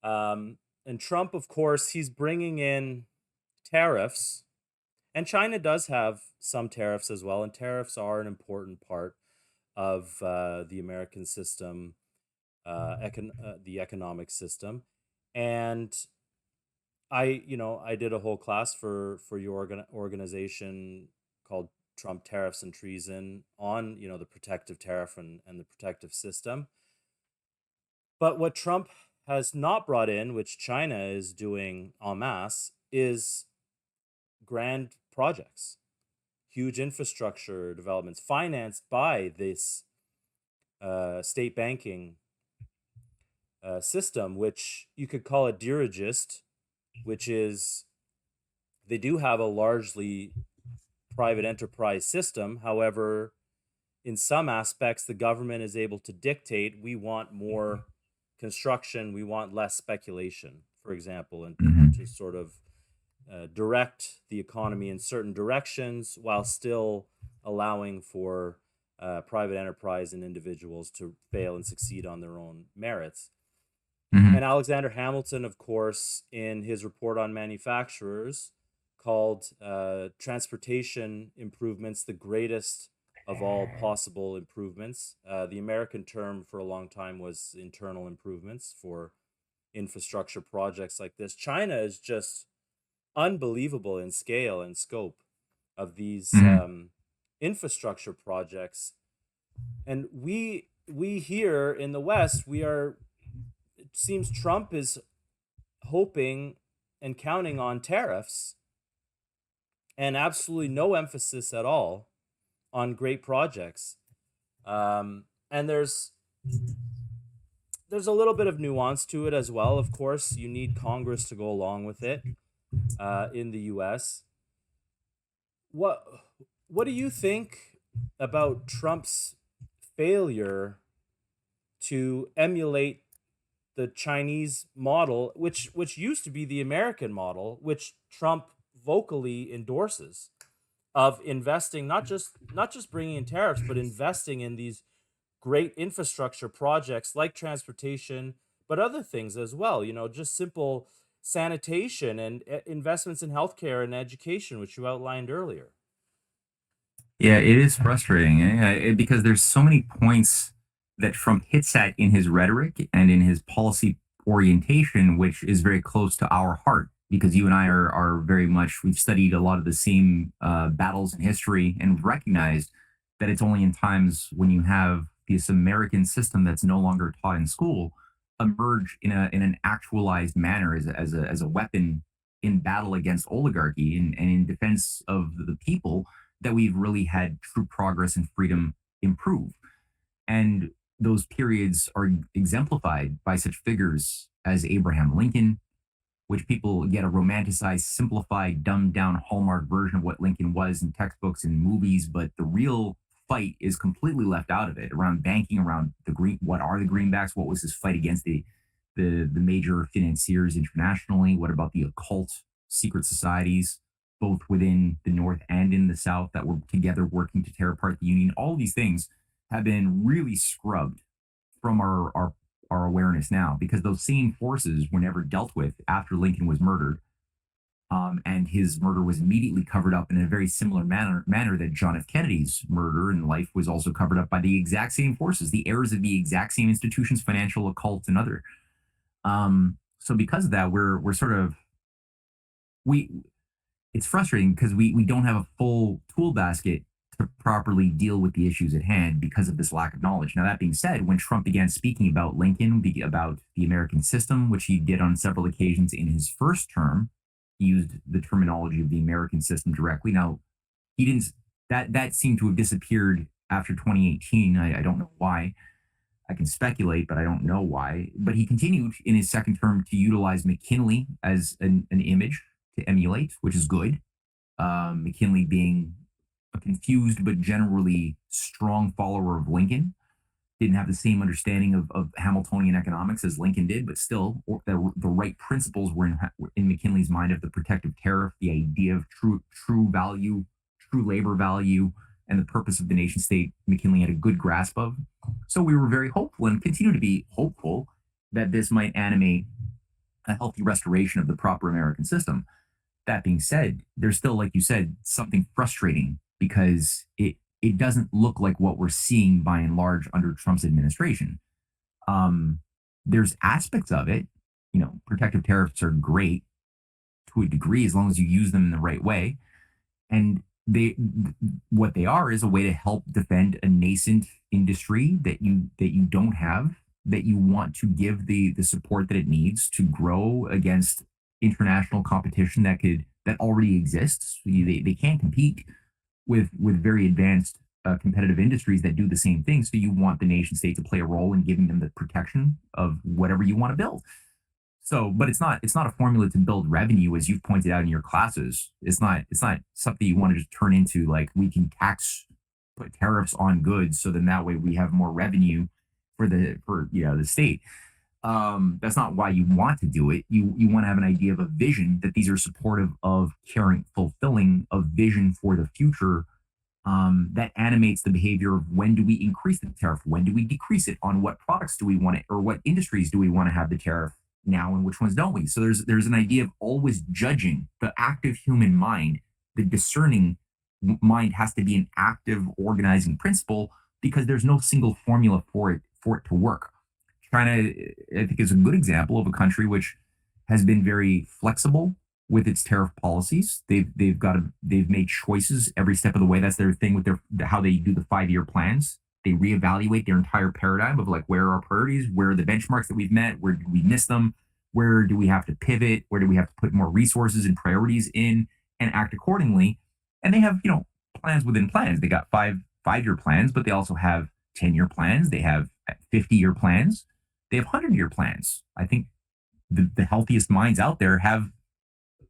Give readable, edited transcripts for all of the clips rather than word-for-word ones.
And Trump, of course, he's bringing in tariffs, and China does have some tariffs as well. And tariffs are an important part of the American system, the economic system. And I did a whole class for your organization called Trump Tariffs and Treason on, the protective tariff and the protective system. But what Trump has not brought in, which China is doing en masse, is grand projects, huge infrastructure developments financed by this state banking system, which you could call it dirigist, which is they do have a largely private enterprise system. However, in some aspects, the government is able to dictate we want more construction, we want less speculation, for example, and to Hmm. sort of direct the economy in certain directions while still allowing for private enterprise and individuals to fail and succeed on their own merits. And Hmm. Alexander Hamilton, of course, in his report on manufacturers, called transportation improvements the greatest of all possible improvements. The American term for a long time was internal improvements for infrastructure projects like this. China is just unbelievable in scale and scope of these Hmm. infrastructure projects. And we here in the West, we are it seems Trump is hoping and counting on tariffs and absolutely no emphasis at all on great projects. And there's a little bit of nuance to it as well. Of course, you need Congress to go along with it in the U.S. What what do you think about Trump's failure to emulate the Chinese model, which used to be the American model, which Trump vocally endorses, of investing not just bringing in tariffs, but investing in these great infrastructure projects like transportation, but other things as well. Just simple sanitation and investments in healthcare and education, which you outlined earlier. Yeah, it is frustrating, because there's so many points that Trump hits at in his rhetoric and in his policy orientation, which is very close to our heart. Because you and I are very much, we've studied a lot of the same battles in history and recognized that it's only in times when you have this American system that's no longer taught in school emerge in an actualized manner as a weapon in battle against oligarchy and in defense of the people that we've really had true progress and freedom improve. And those periods are exemplified by such figures as Abraham Lincoln, which people get a romanticized, simplified, dumbed down Hallmark version of what Lincoln was in textbooks and movies, but the real fight is completely left out of it around banking, around the green. What are the greenbacks? What was his fight against the major financiers internationally? What about the occult secret societies, both within the North and in the South, that were together working to tear apart the Union? All of these things have been really scrubbed from our awareness now because those same forces were never dealt with after Lincoln was murdered. And his murder was immediately covered up in a very similar manner that John F. Kennedy's murder and life was also covered up by the exact same forces, the heirs of the exact same institutions, financial, occult, and other. So because of that, we're sort of we it's frustrating because we don't have a full tool basket to properly deal with the issues at hand because of this lack of knowledge. Now, that being said, when Trump began speaking about Lincoln, about the American system, which he did on several occasions in his first term, he used the terminology of the American system directly. Now, he didn't, that seemed to have disappeared after 2018. I don't know why. I can speculate, but I don't know why. But he continued in his second term to utilize McKinley as an image to emulate, which is good. McKinley being a confused but generally strong follower of Lincoln, didn't have the same understanding of Hamiltonian economics as Lincoln did, but still the right principles were in McKinley's mind of the protective tariff, the idea of true value, true labor value, and the purpose of the nation state. McKinley had a good grasp of. So we were very hopeful and continue to be hopeful that this might animate a healthy restoration of the proper American system. That being said, there's still, like you said, something frustrating because it doesn't look like what we're seeing by and large under Trump's administration. Um, there's aspects of it, protective tariffs are great to a degree as long as you use them in the right way, and what they are is a way to help defend a nascent industry that you don't have, that you want to give the support that it needs to grow against international competition that already exists. They can't compete with very advanced competitive industries that do the same thing. So you want the nation state to play a role in giving them the protection of whatever you want to build. So, but it's not a formula to build revenue, as you've pointed out in your classes. It's not something you want to just turn into like we can put tariffs on goods, so then that way we have more revenue for the state. That's not why you want to do it. You want to have an idea of a vision that these are supportive of fulfilling a vision for the future, that animates the behavior of when do we increase the tariff, when do we decrease it, on what products do we want it, or what industries do we want to have the tariff now, and which ones don't we? So there's an idea of always judging the active human mind. The discerning mind has to be an active organizing principle because there's no single formula for it to work. China, I think, is a good example of a country which has been very flexible with its tariff policies. They've made choices every step of the way. That's their thing with how they do the 5-year plans. They reevaluate their entire paradigm of like, where are our priorities, where are the benchmarks that we've met, where did we miss them, where do we have to pivot, where do we have to put more resources and priorities in, and act accordingly. And they have plans within plans. They got 5-year plans, but they also have 10-year plans. They have 50-year plans. They have 100-year plans. I think the healthiest minds out there have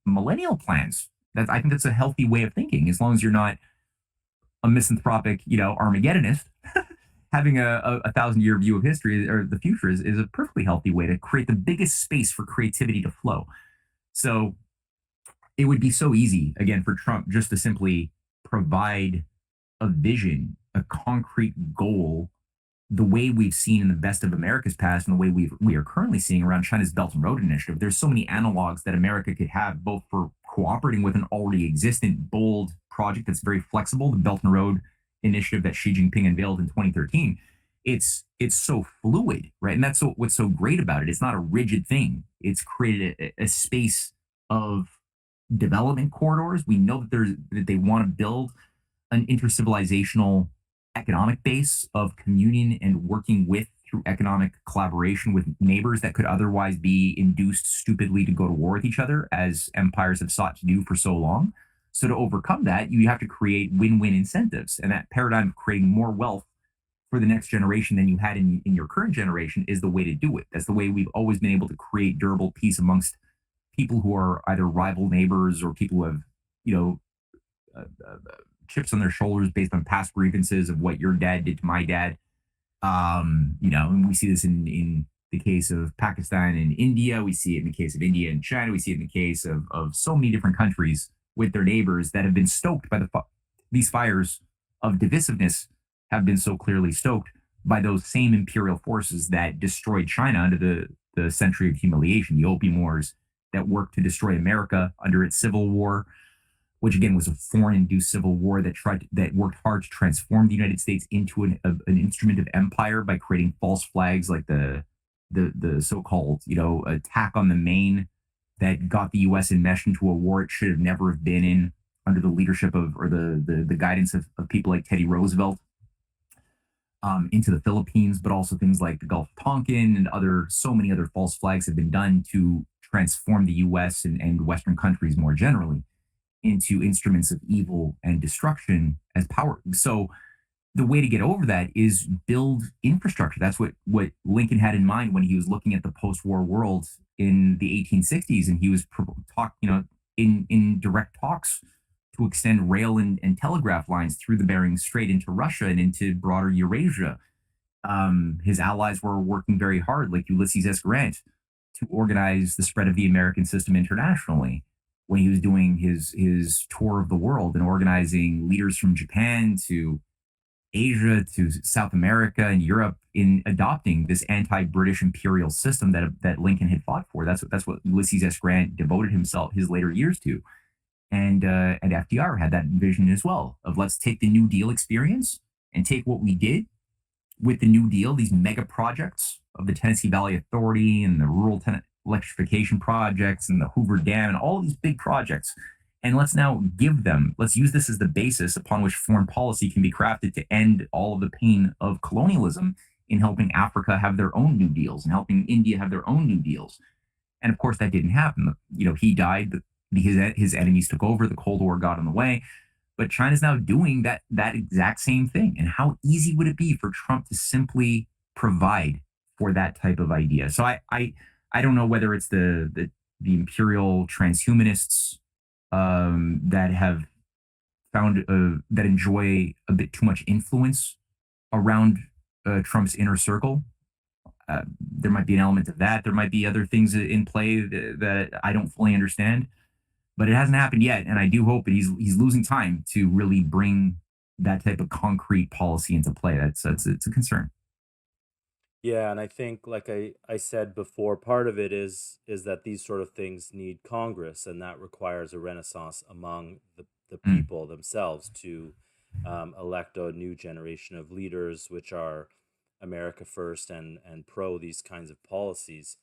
millennial plans. I think that's a healthy way of thinking, as long as you're not a misanthropic, Armageddonist. Having a 1,000-year view of history or the future is a perfectly healthy way to create the biggest space for creativity to flow. So it would be so easy, again, for Trump just to simply provide a vision, a concrete goal, the way we've seen in the best of America's past and the way we are currently seeing around China's Belt and Road Initiative. There's so many analogs that America could have, both for cooperating with an already existent bold project that's very flexible, the Belt and Road Initiative that Xi Jinping unveiled in 2013. It's so fluid, right? And that's what's so great about it. It's not a rigid thing. It's created a space of development corridors. We know that they want to build an intercivilizational economic base of communion and working with, through economic collaboration with, neighbors that could otherwise be induced stupidly to go to war with each other, as empires have sought to do for so long. So to overcome that, you have to create win-win incentives. And that paradigm of creating more wealth for the next generation than you had in your current generation is the way to do it. That's the way we've always been able to create durable peace amongst people who are either rival neighbors or people who have, uh, uh, chips on their shoulders based on past grievances of what your dad did to my dad. And we see this in the case of Pakistan and India. We see it in the case of India and China. We see it in the case of so many different countries with their neighbors that have been stoked by these fires of divisiveness, have been so clearly stoked by those same imperial forces that destroyed China under the century of humiliation, the Opium Wars, that worked to destroy America under its Civil War, which again was a foreign-induced civil war that worked hard to transform the United States into an instrument of empire by creating false flags like the so-called attack on the Maine that got the U.S. enmeshed into a war it should have never have been in under the leadership of, or the guidance of people like Teddy Roosevelt, into the Philippines, but also things like the Gulf of Tonkin and so many other false flags have been done to transform the U.S. and Western countries more generally into instruments of evil and destruction as power. So the way to get over that is build infrastructure. That's what Lincoln had in mind when he was looking at the post-war world in the 1860s, and he was in direct talks to extend rail and telegraph lines through the Bering Strait into Russia and into broader Eurasia. His allies were working very hard, like Ulysses S. Grant, to organize the spread of the American system internationally when he was doing his tour of the world and organizing leaders from Japan to Asia to South America and Europe in adopting this anti-British imperial system that Lincoln had fought for. That's what Ulysses S. Grant devoted his later years to, and FDR had that vision as well of let's take the New Deal experience and take what we did with the New Deal, these mega projects of the Tennessee Valley Authority and the electrification projects and the Hoover Dam and all these big projects. And let's use this as the basis upon which foreign policy can be crafted to end all of the pain of colonialism in helping Africa have their own New Deals and helping India have their own New Deals. And of course, that didn't happen. He died. His enemies took over. The Cold War got in the way. But China's now doing that exact same thing. And how easy would it be for Trump to simply provide for that type of idea? So I don't know whether it's the imperial transhumanists that have found that enjoy a bit too much influence around Trump's inner circle. There might be an element of that. There might be other things in play that I don't fully understand, but it hasn't happened yet. And I do hope that he's losing time to really bring that type of concrete policy into play. It's a concern. Yeah, and I think, like I said before, part of it is that these sort of things need Congress, and that requires a renaissance among the Mm. people themselves to elect a new generation of leaders, which are America first and pro these kinds of policies.